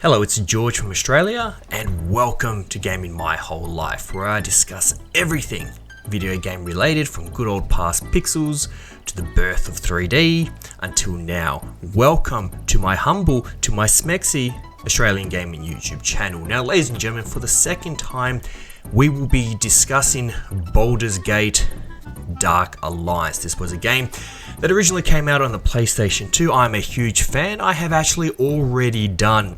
Hello, it's George from Australia, and welcome to Gaming My Whole Life, where I discuss everything video game related, from good old past pixels to the birth of 3D until now. Welcome to my smexy Australian gaming YouTube channel. Now, ladies and gentlemen, for the second time, we will be discussing Baldurs Gate Dark Alliance. This was a game that originally came out on the PlayStation 2. I'm a huge fan. I have actually already done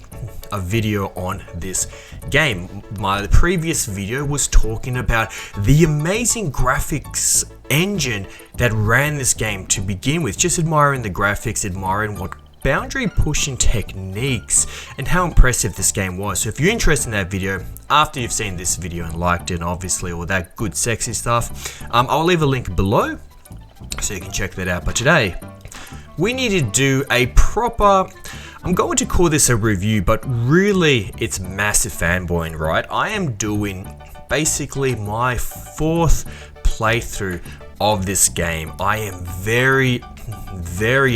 a video on this game. My previous video was talking about the amazing graphics engine that ran this game to begin with. Just admiring the graphics, admiring what boundary pushing techniques and how impressive this game was. So if you're interested in that video, after you've seen this video and liked it, and obviously all that good sexy stuff, I'll leave a link below so you can check that out. But today we need to do a proper, I'm going to call this a review, but really it's massive fanboying, right? I am doing basically my fourth playthrough of this game. I am very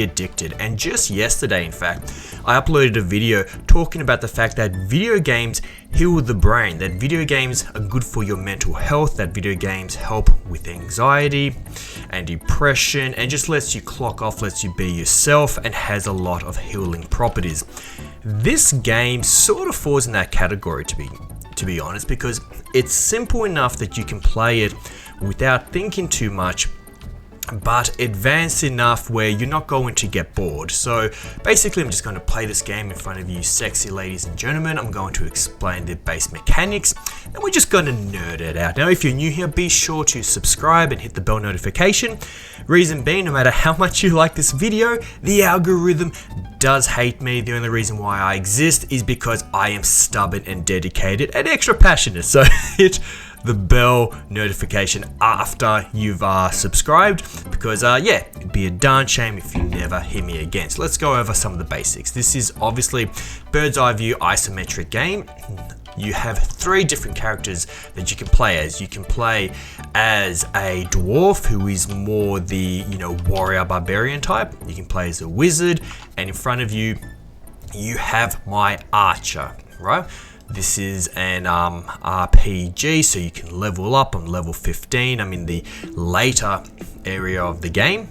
addicted, and just yesterday, in fact, I uploaded a video talking about the fact that video games heal the brain, that video games are good for your mental health, that video games help with anxiety and depression, and just lets you clock off, lets you be yourself, and has a lot of healing properties. This game sort of falls in that category, to be honest, because it's simple enough that you can play it without thinking too much, but advanced enough where you're not going to get bored. So basically, I'm just going to play this game in front of you sexy ladies and gentlemen. I'm going to explain the base mechanics, and we're just going to nerd it out. Now, if you're new here, be sure to subscribe and hit the bell notification. Reason being, no matter how much you like this video, the algorithm does hate me. The only reason why I exist is because I am stubborn and dedicated and extra passionate. So hit the bell notification after you've subscribed, because yeah, it'd be a darn shame if you never hear me again. So let's go over some of the basics. This is obviously bird's eye view isometric game. You have three different characters that you can play as. You can play as a dwarf, who is more the, warrior barbarian type. You can play as a wizard, and in front of you, you have my archer, right? This is an RPG, so you can level up. I'm level 15. I'm in the later area of the game.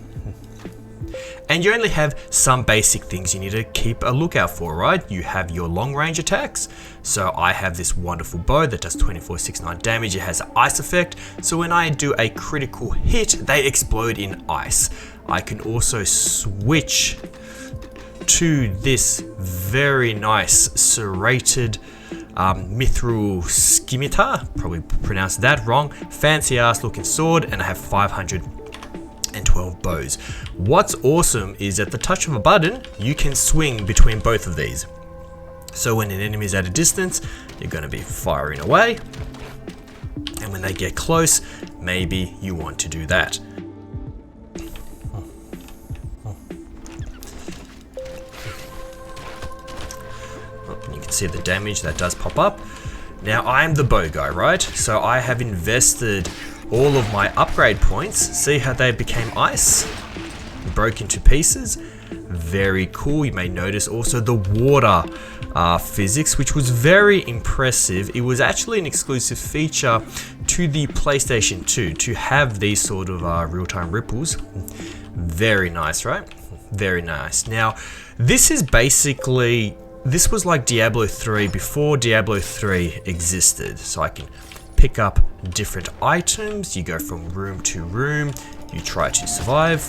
And you only have some basic things you need to keep a lookout for, right? You have your long range attacks. So I have this wonderful bow that does 2469 damage. It has an ice effect. So when I do a critical hit, they explode in ice. I can also switch to this very nice serrated mithril scimitar, probably pronounced that wrong, fancy ass looking sword, and I have 512 bows. What's awesome is at the touch of a button, you can swing between both of these. So when an enemy is at a distance, you're going to be firing away, and when they get close, maybe you want to do that. You can see the damage that does pop up. Now, I'm the bow guy, right? So I have invested all of my upgrade points. See how they became ice? Broke into pieces. Very cool. You may notice also the water physics, which was very impressive. It was actually an exclusive feature to the PlayStation 2 to have these sort of real-time ripples. Very nice, right? Very nice. Now, this was like Diablo 3 before Diablo 3 existed. So I can pick up different items. You go from room to room. You try to survive.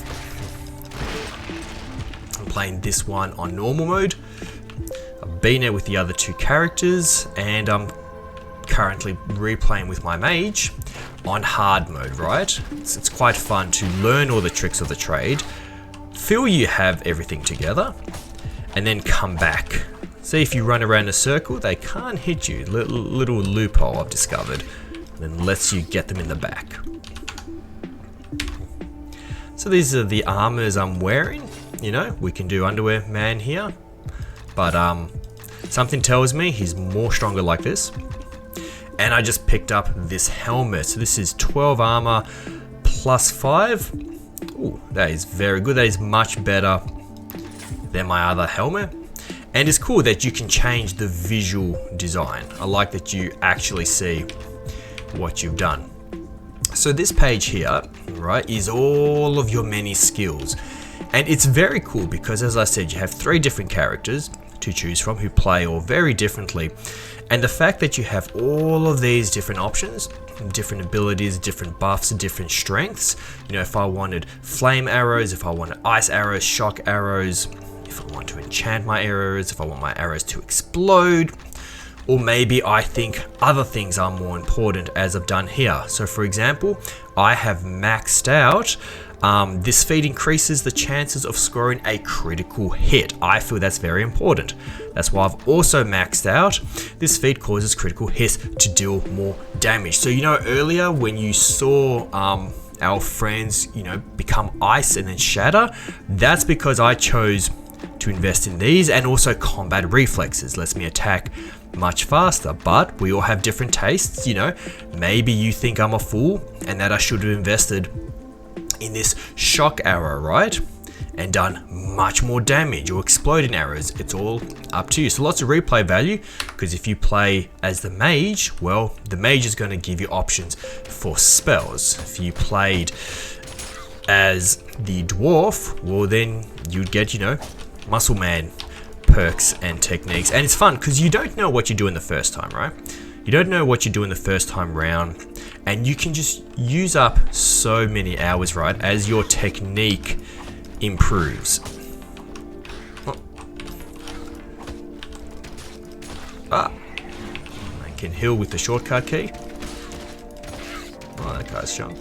I'm playing this one on normal mode. I've been there with the other two characters, and I'm currently replaying with my mage on hard mode, right? It's quite fun to learn all the tricks of the trade, feel you have everything together, and then come back. See, if you run around a circle, they can't hit you. Little loophole I've discovered. And then lets you get them in the back. So these are the armors I'm wearing. We can do underwear man here. But something tells me he's more stronger like this. And I just picked up this helmet. So this is 12 armor plus 5. Ooh, that is very good. That is much better than my other helmet. And it's cool that you can change the visual design. I like that you actually see what you've done. So this page here, right, is all of your many skills. And it's very cool because, as I said, you have 3 different characters to choose from who play all very differently. And the fact that you have all of these different options, different abilities, different buffs, different strengths. You know, if I wanted flame arrows, if I wanted ice arrows, shock arrows, if I want to enchant my arrows, if I want my arrows to explode, or maybe I think other things are more important, as I've done here. So for example, I have maxed out this feat increases the chances of scoring a critical hit. I feel that's very important. That's why I've also maxed out this feat causes critical hits to deal more damage. So you know earlier when you saw our friends, you know, become ice and then shatter, that's because I chose to invest in these, and also combat reflexes lets me attack much faster. But we all have different tastes, you know. Maybe you think I'm a fool and that I should have invested in this shock arrow, right, and done much more damage, or exploding arrows. It's all up to you. So lots of replay value, because if you play as the mage, well, the mage is going to give you options for spells. If you played as the dwarf, well, then you'd get, you know, muscle man perks and techniques. And it's fun because you don't know what you do in the first time, right? You don't know what you do in the first time round, and you can just use up so many hours, right, as your technique improves. Oh. I can heal with the shortcut key. Oh, that guy's strong.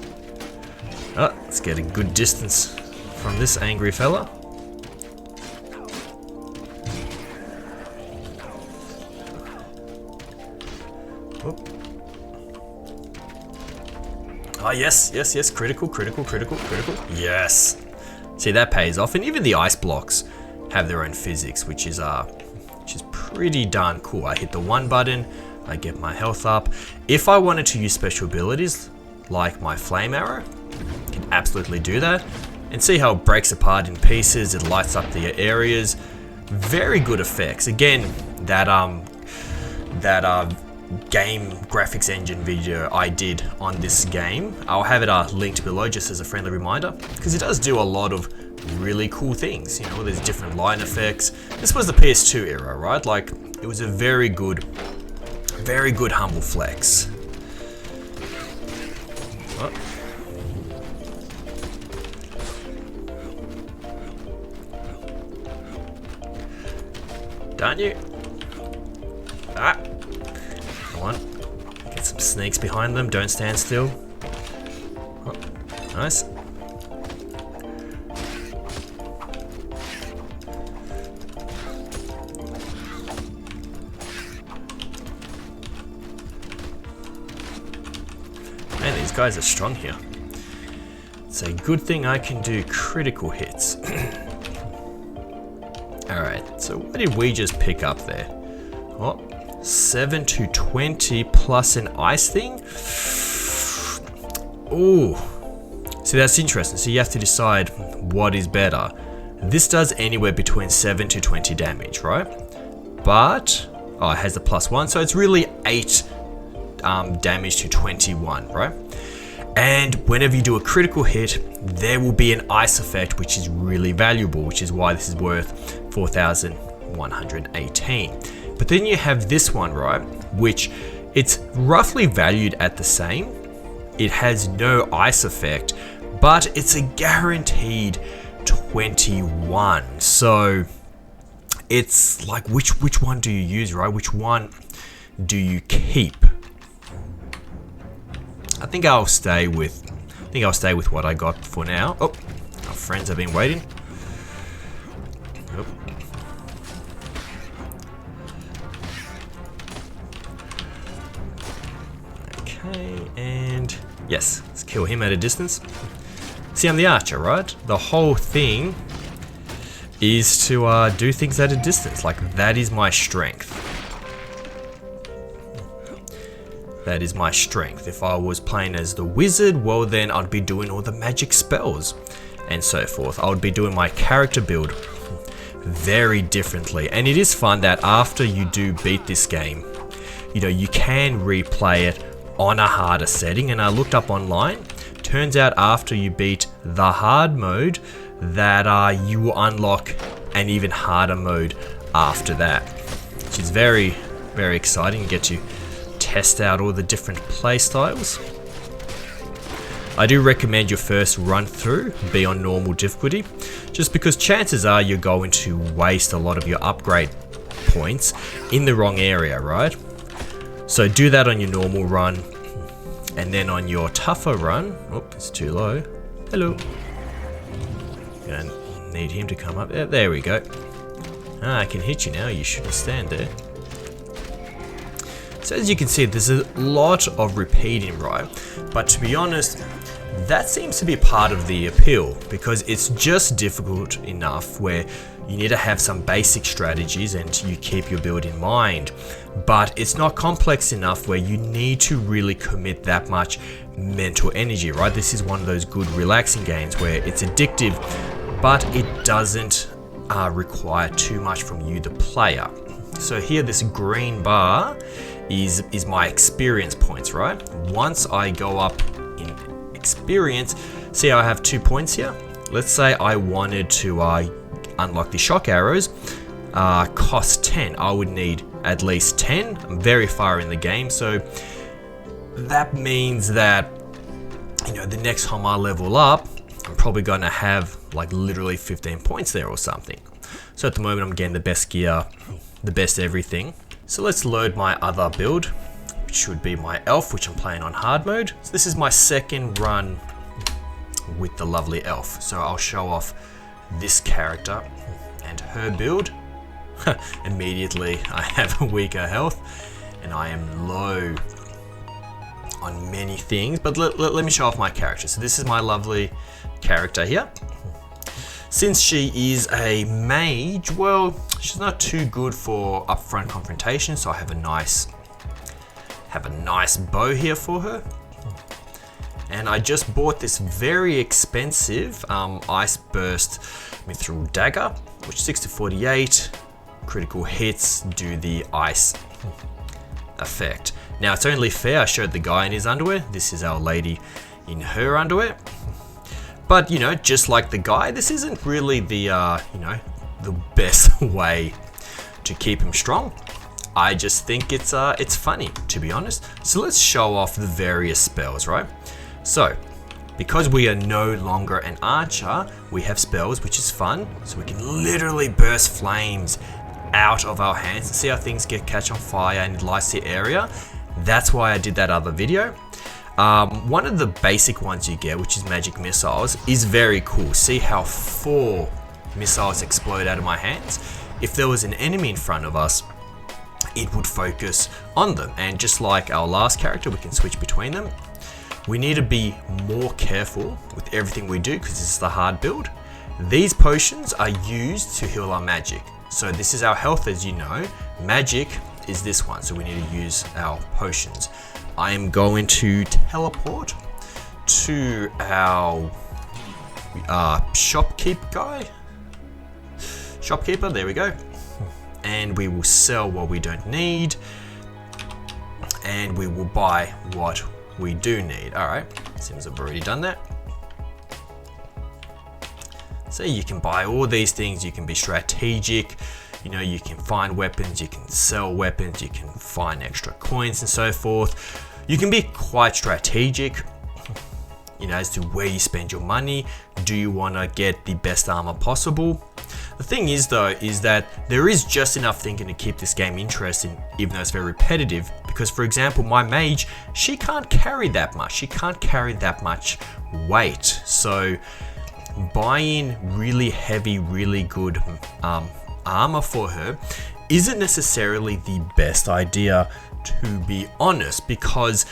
Let's get a good distance from this angry fella. Oh, yes, yes, yes, critical, critical, critical, critical. Yes. See, that pays off. And even the ice blocks have their own physics, which is pretty darn cool. I hit the 1 button, I get my health up. If I wanted to use special abilities, like my flame arrow, I can absolutely do that. And see how it breaks apart in pieces, it lights up the areas. Very good effects. Again, that game graphics engine video I did on this game, I'll have it linked below just as a friendly reminder, because it does do a lot of really cool things. You know, there's different line effects. This was the PS2 era, right? Like, it was a very good humble flex. Oh. Darn you. Come on. Get some snakes behind them. Don't stand still. Oh, nice. Man, these guys are strong here. It's a good thing I can do critical hits. Alright, so what did we just pick up there? Oh, 7 to 20 plus an ice thing? Ooh. See, that's interesting. So you have to decide what is better. This does anywhere between 7 to 20 damage, right? But, oh, it has the +1, so it's really 8 damage to 21, right? And whenever you do a critical hit, there will be an ice effect, which is really valuable, which is why this is worth 4,118. But then you have this one, right, which it's roughly valued at the same. It has no ice effect, but it's a guaranteed 21. So it's like, which one do you use, right? Which one do you keep? I think I'll stay with what I got for now. Oh, our friends have been waiting. Oh. Okay, and yes, let's kill him at a distance. See, I'm the archer, right? The whole thing is to do things at a distance. Like, that is my strength. That is my strength. If I was playing as the wizard, well then I'd be doing all the magic spells and so forth. I would be doing my character build very differently. And it is fun that after you do beat this game, you know, you can replay it on a harder setting. And I looked up online, turns out after you beat the hard mode that you will unlock an even harder mode after that, which is very, very exciting. You get to test out all the different play styles. I do recommend your first run through be on normal difficulty, just because chances are you're going to waste a lot of your upgrade points in the wrong area, right? So do that on your normal run, and then on your tougher run, oh, it's too low. Hello. Gonna need him to come up. Yeah, there we go. I can hit you now. You shouldn't stand there. So as you can see, there's a lot of repeating, right? But to be honest, that seems to be part of the appeal, because it's just difficult enough where you need to have some basic strategies and you keep your build in mind, but it's not complex enough where you need to really commit that much mental energy, right? This is one of those good relaxing games where it's addictive, but it doesn't require too much from you, the player. So here, this green bar is my experience points, right? Once I go up in experience, see how I have 2 points here? Let's say I wanted to unlock the shock arrows, cost 10. I would need at least 10. I'm very far in the game, so that means that, you know, the next time I level up, I'm probably going to have like literally 15 points there or something. So at the moment I'm getting the best gear, the best everything. So let's load my other build, which should be my elf, which I'm playing on hard mode. So this is my second run with the lovely elf. So I'll show off this character and her build. Immediately I have a weaker health and I am low on many things, but let me show off my character. So this is my lovely character here. Since she is a mage, well, she's not too good for upfront confrontation, so I have a nice bow here for her. And I just bought this very expensive ice burst mithril dagger, which 6-48 critical hits do the ice effect. Now it's only fair I showed the guy in his underwear. This is our lady in her underwear. But, you know, just like the guy, this isn't really the, you know, the best way to keep him strong. I just think it's funny, to be honest. So let's show off the various spells, right? So, because we are no longer an archer, we have spells, which is fun. So we can literally burst flames out of our hands and see how things catch on fire and it lights the area. That's why I did that other video. One of the basic ones you get, which is magic missiles, is very cool. See how 4 missiles explode out of my hands? If there was an enemy in front of us, it would focus on them. And just like our last character, we can switch between them. We need to be more careful with everything we do because this is the hard build. These potions are used to heal our magic. So this is our health, as you know. Magic is this one, so we need to use our potions. I am going to teleport to our shopkeeper, there we go. And we will sell what we don't need. And we will buy what we do need. Alright, seems I've already done that. So you can buy all these things, you can be strategic. You know, you can find weapons, you can sell weapons, you can find extra coins and so forth. You can be quite strategic, you know, as to where you spend your money. Do you want to get the best armor possible? The thing is though, is that there is just enough thinking to keep this game interesting, even though it's very repetitive. Because for example, my mage, she can't carry that much. She can't carry that much weight. So buying really heavy, really good armor for her isn't necessarily the best idea, to be honest, because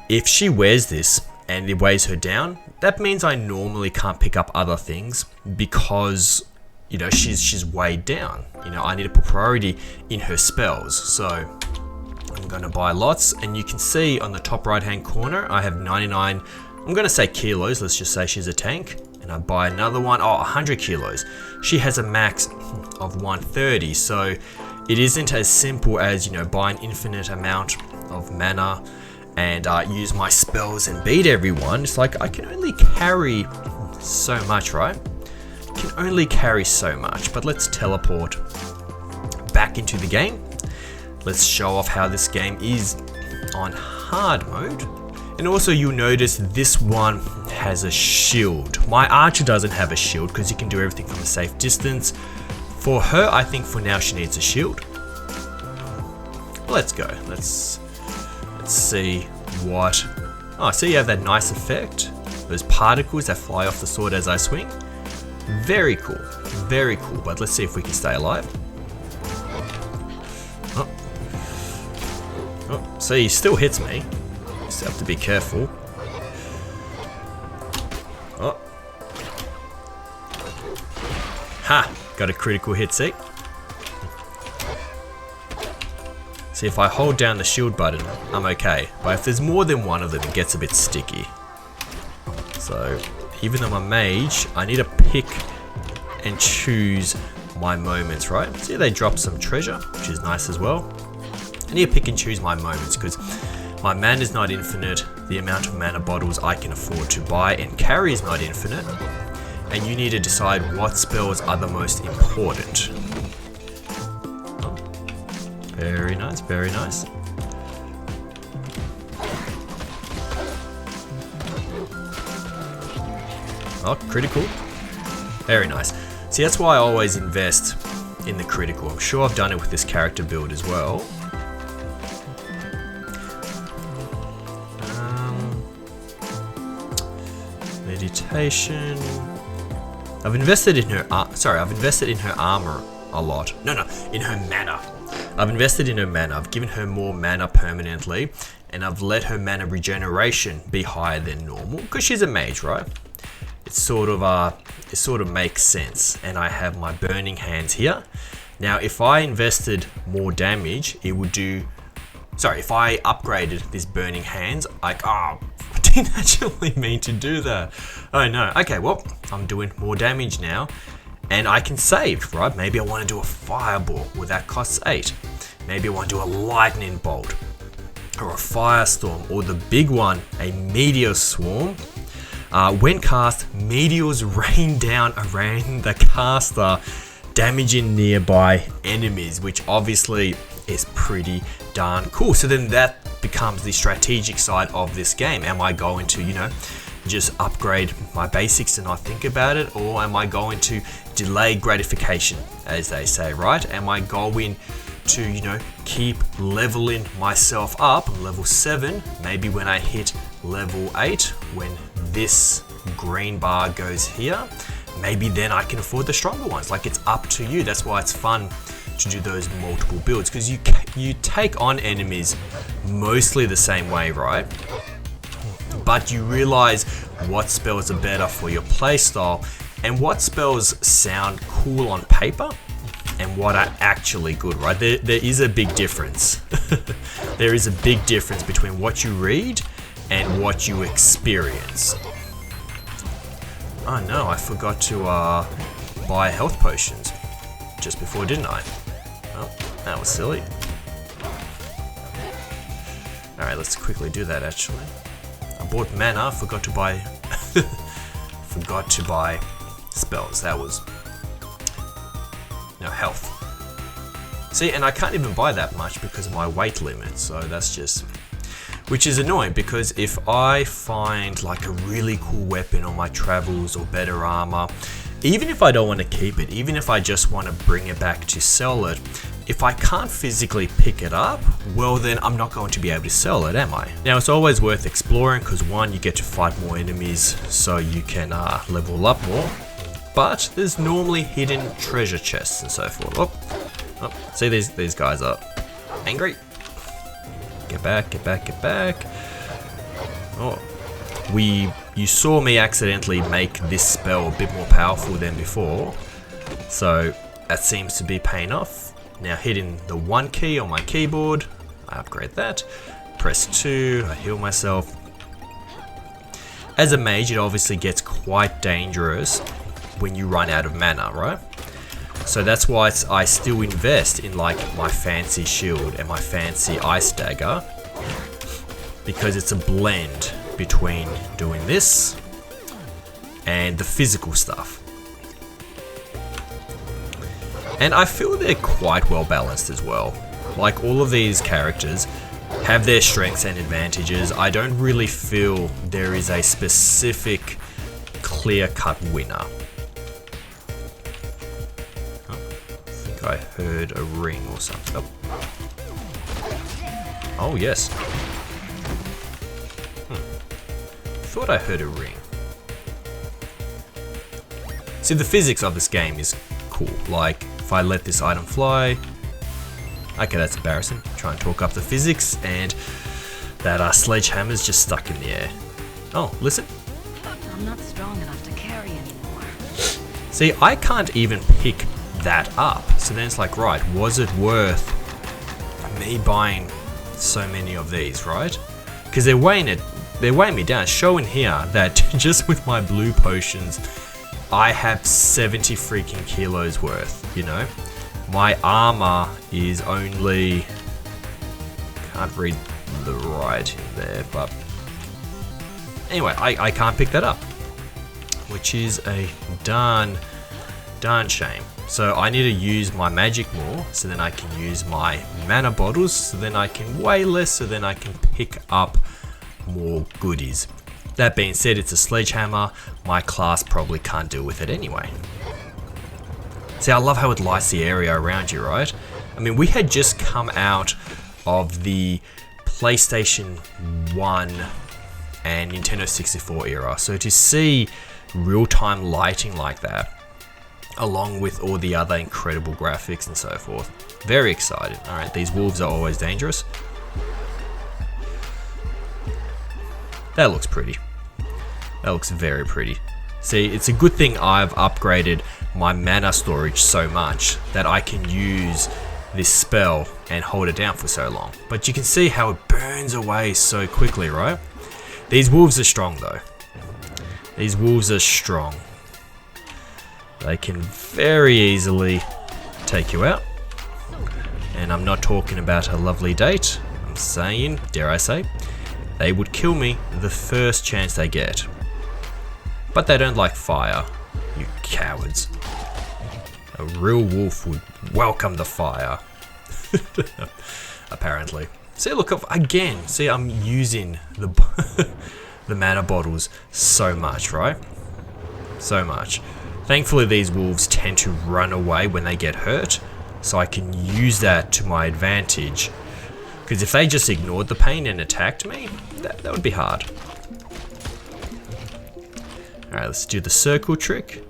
if she wears this and it weighs her down, that means I normally can't pick up other things because, you know, she's weighed down. You know, I need to put priority in her spells. So I'm going to buy lots, and you can see on the top right hand corner I have 99, I'm going to say kilos, let's just say she's a tank, and and I buy another one, 100 kilos. She has a max of 130, so it isn't as simple as, you know, buy an infinite amount of mana and use my spells and beat everyone. It's like I can only carry so much, right? Can only carry so much. But let's teleport back into the game. Let's show off how this game is on hard mode. And also you'll notice this one has a shield. My archer doesn't have a shield because you can do everything from a safe distance. For her, I think for now she needs a shield. Let's go. Let's see what... Oh, so you have that nice effect. Those particles that fly off the sword as I swing. Very cool. Very cool. But let's see if we can stay alive. Oh, so he still hits me. Just have to be careful. Oh. Ha! Got a critical hit, see? See, if I hold down the shield button, I'm okay. But if there's more than one of them, it gets a bit sticky. So, even though I'm a mage, I need to pick and choose my moments, right? See, they drop some treasure, which is nice as well. I need to pick and choose my moments because my mana is not infinite. The amount of mana bottles I can afford to buy and carry is not infinite. And you need to decide what spells are the most important. Oh, very nice, very nice. Oh, critical. Very nice. See, that's why I always invest in the critical. I'm sure I've done it with this character build as well. Meditation. I've invested in her. I've invested in her armor a lot. No, in her mana. I've invested in her mana. I've given her more mana permanently, and I've let her mana regeneration be higher than normal because she's a mage, right? It sort of makes sense. And I have my burning hands here. Now, if I invested more damage, it would do. Sorry, if I upgraded this burning hands, like, I didn't actually mean to do that. Oh no. Okay, well, I'm doing more damage now, and I can save, right? Maybe I want to do a fireball. Well, that costs 8. Maybe I want to do a lightning bolt, or a firestorm, or the big one, a meteor swarm. When cast, meteors rain down around the caster, damaging nearby enemies, which obviously is pretty darn cool. So then that becomes the strategic side of this game. Am I going to, you know, just upgrade my basics and not think about it? Or am I going to delay gratification, as they say, right? Am I going to, you know, keep leveling myself up, level 7, maybe when I hit level 8, when this green bar goes here, maybe then I can afford the stronger ones. Like, it's up to you. That's why it's fun to do those multiple builds, because you take on enemies mostly the same way, right? But you realize what spells are better for your playstyle and what spells sound cool on paper and what are actually good, right? There is a big difference. There is a big difference between what you read and what you experience. Oh no, I forgot to buy health potions just before, didn't I? Oh, that was silly. Alright, let's quickly do that actually. I bought mana, forgot to buy forgot to buy spells. That was no health. See, and I can't even buy that much because of my weight limit, so that's just, which is annoying, because if I find like a really cool weapon on my travels or better armor, even if I don't want to keep it, even if I just want to bring it back to sell it, if I can't physically pick it up, well then I'm not going to be able to sell it, am I? Now, it's always worth exploring because one, you get to fight more enemies so you can level up more, but there's normally hidden treasure chests and so forth. Oh, see, these guys are angry. Get back, get back, get back. Oh, you saw me accidentally make this spell a bit more powerful than before, so that seems to be paying off. Now hitting the 1 key on my keyboard, I upgrade that. Press 2, I heal myself. As a mage, it obviously gets quite dangerous when you run out of mana, right? So that's why I still invest in like my fancy shield and my fancy ice dagger, because it's a blend between doing this and the physical stuff. And I feel they're quite well balanced as well. Like, all of these characters have their strengths and advantages. I don't really feel there is a specific clear-cut winner. Oh, I think I heard a ring or something. Oh yes. Thought I heard a ring. See, the physics of this game is cool. Like, if I let this item fly... Okay, that's embarrassing. Try and talk up the physics, and that sledgehammer's just stuck in the air. Oh, listen. I'm not strong enough to carry anymore. See, I can't even pick that up. So then it's like, right, was it worth me buying so many of these, right? Because they're weighing me down. It's showing here that just with my blue potions, I have 70 freaking kilos worth, you know? My armor is only... Can't read the writing there, but... Anyway, I can't pick that up, which is a darn shame. So I need to use my magic more, so then I can use my mana bottles, so then I can weigh less, so then I can pick up more goodies. That being said, it's a sledgehammer. My class probably can't deal with it anyway. See, I love how it lights the area around you, right? I mean, we had just come out of the PlayStation 1 and Nintendo 64 era, so to see real-time lighting like that, along with all the other incredible graphics and so forth, very excited. Alright, these wolves are always dangerous. That looks pretty. That looks very pretty. See, it's a good thing I've upgraded my mana storage so much that I can use this spell and hold it down for so long. But you can see how it burns away so quickly, right? These wolves are strong though. These wolves are strong. They can very easily take you out. And I'm not talking about a lovely date. I'm saying, dare I say, they would kill me the first chance they get. But they don't like fire, you cowards. A real wolf would welcome the fire. Apparently. See, look, again, see, I'm using the the mana bottles so much, right? So much. Thankfully, these wolves tend to run away when they get hurt, so I can use that to my advantage. Because if they just ignored the pain and attacked me, that would be hard. Alright, let's do the circle trick.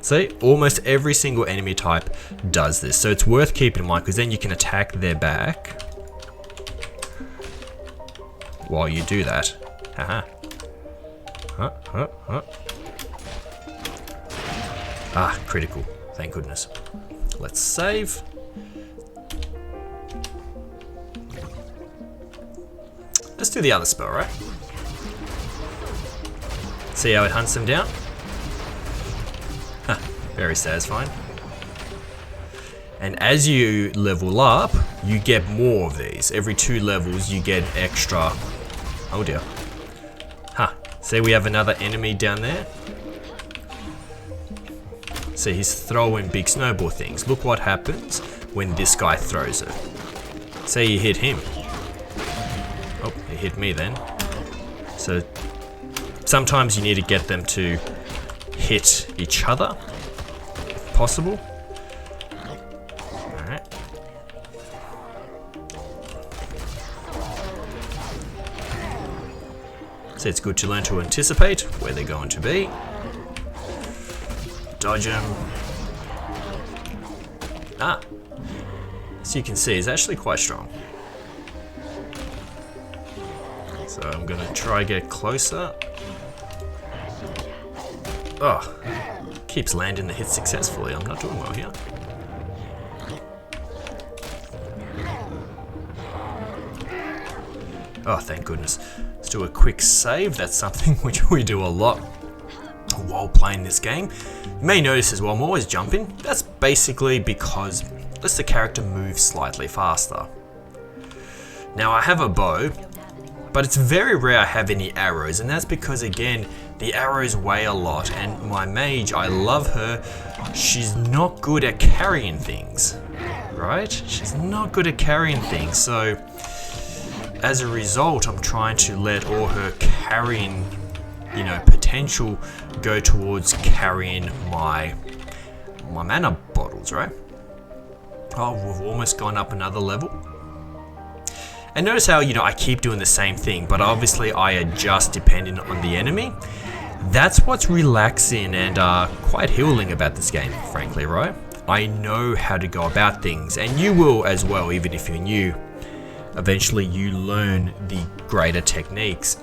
See, almost every single enemy type does this, so it's worth keeping in mind, because then you can attack their back while you do that. Haha. Ah, critical. Thank goodness. Let's save. Let's do the other spell, right? See how it hunts them down? Huh, very satisfying. And as you level up, you get more of these. Every 2 levels, you get extra. Oh dear. Huh, see we have another enemy down there? See, he's throwing big snowball things. Look what happens when this guy throws it. Say you hit him. Oh, he hit me then. So sometimes you need to get them to hit each other, if possible. Alright. So it's good to learn to anticipate where they're going to be. Dodge them. Ah. As you can see, it's actually quite strong. So I'm gonna try get closer. Oh, keeps landing the hit successfully. I'm not doing well here. Oh, thank goodness. Let's do a quick save. That's something which we do a lot while playing this game. You may notice as well, I'm always jumping. That's basically because it lets the character move slightly faster. Now I have a bow, but it's very rare I have any arrows, and that's because, again, the arrows weigh a lot, and my mage, I love her, she's not good at carrying things, right? She's not good at carrying things, so as a result, I'm trying to let all her carrying, potential go towards carrying my mana bottles, right? Oh, we've almost gone up another level. And notice how, I keep doing the same thing, but obviously I adjust depending on the enemy. That's what's relaxing and quite healing about this game, frankly, right? I know how to go about things, and you will as well, even if you're new. Eventually you learn the greater techniques.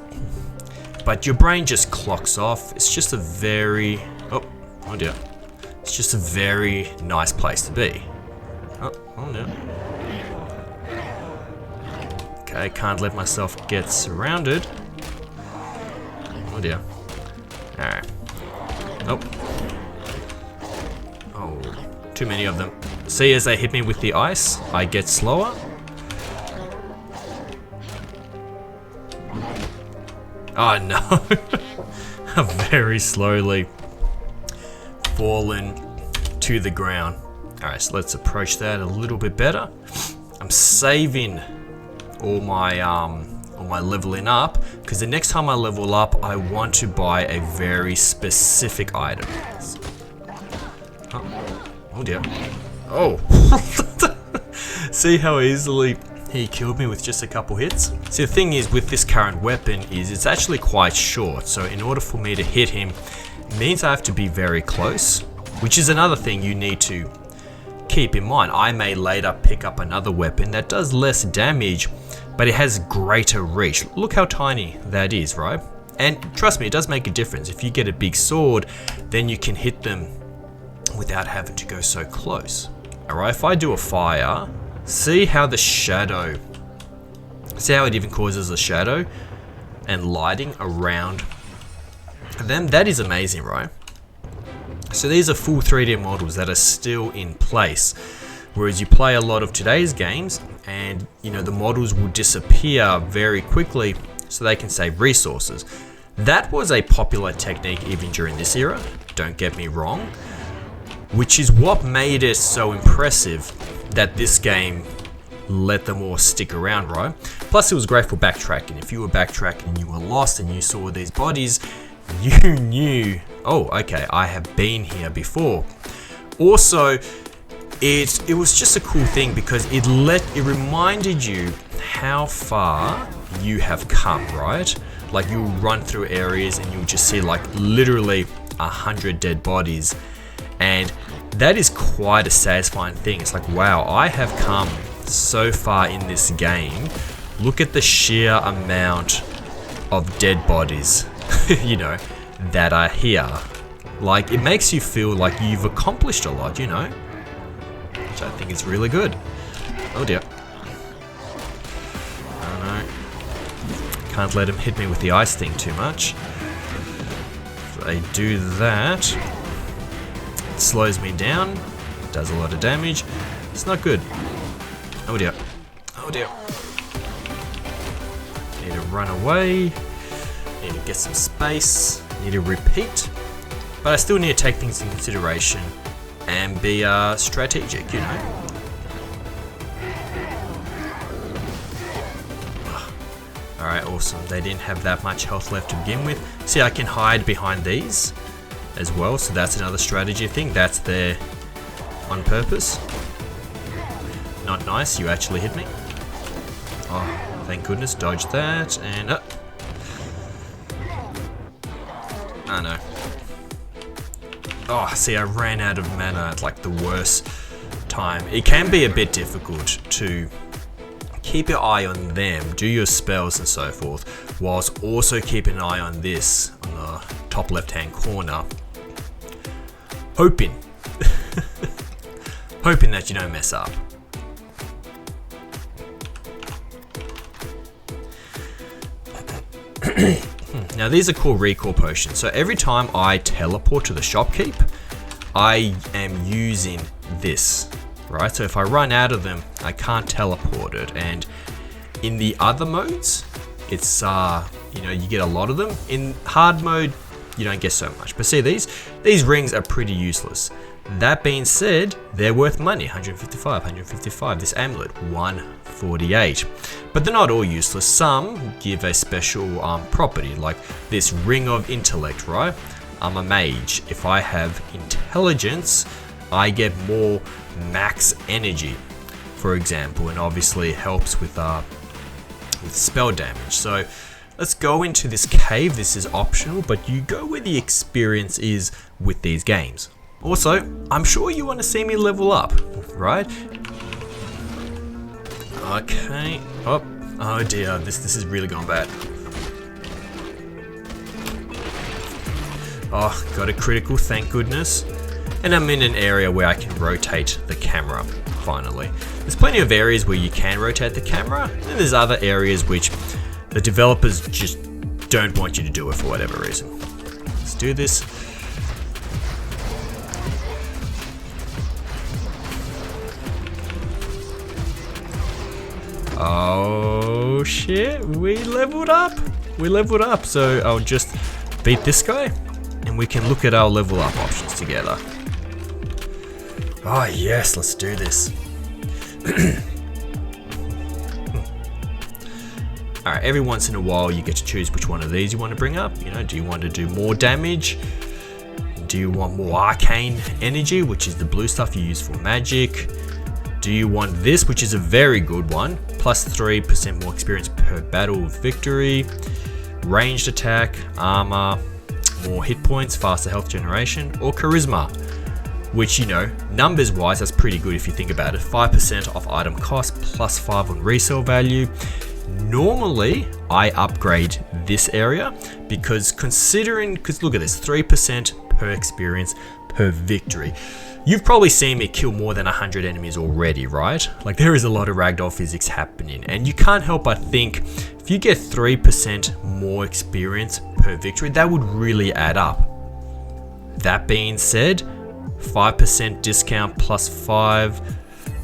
But your brain just clocks off. It's just a very... Oh dear. It's just a very nice place to be. Oh no. Okay, can't let myself get surrounded. Oh dear. Alright. Oh, too many of them. See, as they hit me with the ice, I get slower. Oh no. I've very slowly fallen to the ground. Alright, so let's approach that a little bit better. I'm saving all my leveling up, because the next time I level up, I want to buy a very specific item. Oh dear. Oh. See how easily he killed me with just a couple hits? See, the thing is with this current weapon is it's actually quite short, so in order for me to hit him, it means I have to be very close, which is another thing you need to keep in mind. I may later pick up another weapon that does less damage, but it has greater reach. Look how tiny that is, right? And trust me, it does make a difference. If you get a big sword, then you can hit them without having to go so close. Alright, if I do a fire, see how the shadow, see how it even causes a shadow and lighting around them? That is amazing, right? So these are full 3D models that are still in place. Whereas you play a lot of today's games and the models will disappear very quickly so they can save resources. That was a popular technique even during this era, don't get me wrong, which is what made it so impressive that this game let them all stick around, right? Plus it was great for backtracking. If you were backtracking and you were lost and you saw these bodies, you knew, oh okay, I have been here before. Also, it was just a cool thing because it reminded you how far you have come, right? Like you'll run through areas and you'll just see like literally 100 dead bodies, and that is quite a satisfying thing. It's like, wow, I have come so far in this game. Look at the sheer amount of dead bodies, that are here. Like, it makes you feel like you've accomplished a lot, which I think is really good. Oh dear. Oh no. Can't let him hit me with the ice thing too much. If they do that, it slows me down, does a lot of damage. It's not good. Oh dear. Oh dear. Need to run away. Need to get some space. Need to repeat. But I still need to take things in consideration and be strategic, Alright, awesome. They didn't have that much health left to begin with. See, I can hide behind these as well, so that's another strategy thing. That's there on purpose. Not nice, you actually hit me. Oh, thank goodness, dodged that, and oh no. Oh, see, I ran out of mana at like the worst time. It can be a bit difficult to keep your eye on them, do your spells and so forth, whilst also keeping an eye on this on the top left hand corner. Hoping that you don't mess up. Now these are called recall potions. So every time I teleport to the shopkeep, I am using this, right? So if I run out of them, I can't teleport it. And in the other modes, it's you know, you get a lot of them. In hard mode, you don't get so much. But see, these rings are pretty useless. That being said, they're worth money. 155, 155. This amulet, 148. But they're not all useless. Some give a special property, like this ring of intellect, right? I'm a mage. If I have intelligence, I get more max energy, for example, and obviously it helps with spell damage. So let's go into this cave. This is optional, but you go where the experience is with these games. Also, I'm sure you want to see me level up, right? Okay. Oh dear, this is really going bad. Oh, got a critical, thank goodness. And I'm in an area where I can rotate the camera, finally. There's plenty of areas where you can rotate the camera, and there's other areas which the developers just don't want you to do it for whatever reason. Let's do this. Oh shit, we leveled up. We leveled up, so I'll just beat this guy and we can look at our level up options together. Oh yes, let's do this. Alright, every once in a while you get to choose which one of these you want to bring up. You know, do you want to do more damage? Do you want more arcane energy, which is the blue stuff you use for magic? Do you want this, which is a very good one, plus 3% more experience per battle with victory, ranged attack, armor, more hit points, faster health generation, or charisma, which, you know, numbers wise, that's pretty good if you think about it. 5% off item cost, plus 5 on resale value. Normally, I upgrade this area because look at this, 3% per experience per victory. You've probably seen me kill more than 100 enemies already, right? Like, there is a lot of ragdoll physics happening, and you can't help but think, if you get 3% more experience per victory, that would really add up. That being said, 5% discount plus 5.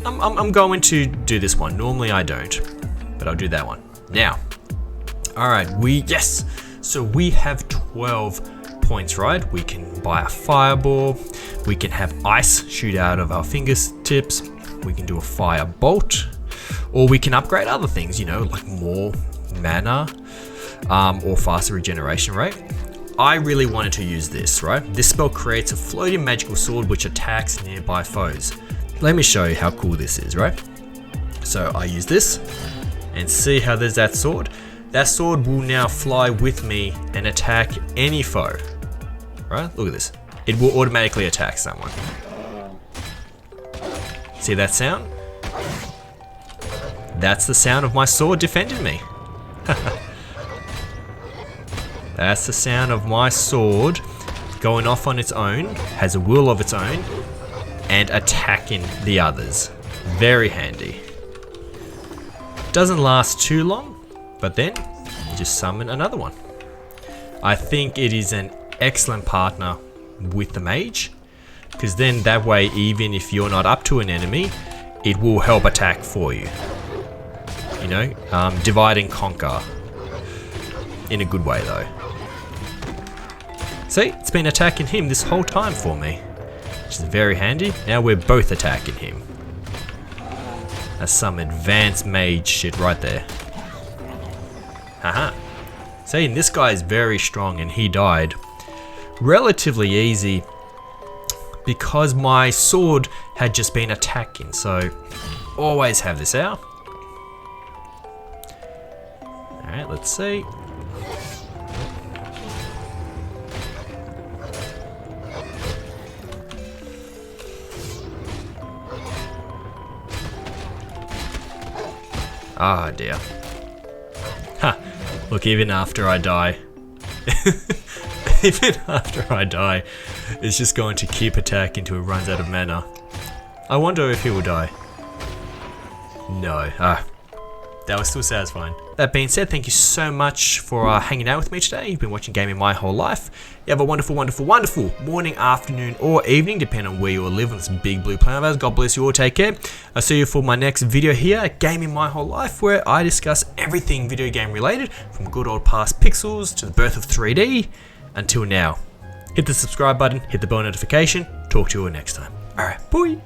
I'm going to do this one. Normally I don't, but I'll do that one. Now, alright, yes! So we have 12 points, right? We can buy a fireball, we can have ice shoot out of our fingertips, we can do a fire bolt, or we can upgrade other things, you know, like more mana or faster regeneration rate. I really wanted to use this, right? This spell creates a floating magical sword which attacks nearby foes. Let me show you how cool this is, right? So I use this, and see how there's that sword? That sword will now fly with me and attack any foe. Right? Look at this. It will automatically attack someone. See that sound? That's the sound of my sword defending me. That's the sound of my sword going off on its own, has a will of its own, and attacking the others. Very handy. Doesn't last too long, but then you just summon another one. I think it is an excellent partner with the mage, because then that way, even if you're not up to an enemy, it will help attack for you. You know, divide and conquer in a good way though. See, it's been attacking him this whole time for me, which is very handy. Now we're both attacking him. That's some advanced mage shit right there. Haha. See, this guy is very strong and he died relatively easy because my sword had just been attacking, so always have this out. Alright, let's see. Ah, dear. Ha! Look, even after I die, even after I die, it's just going to keep attacking until it runs out of mana. I wonder if he will die. No. Ah. that was still satisfying. That being said, thank you so much for hanging out with me today. You've been watching Gaming My Whole Life. You have a wonderful, wonderful, wonderful morning, afternoon, or evening, depending on where you all live on this big blue planet of ours. God bless you all. Take care. I'll see you for my next video here at Gaming My Whole Life, where I discuss everything video game related, from good old past pixels to the birth of 3D. Until now, hit the subscribe button, hit the bell notification. Talk to you all next time. Alright, bye.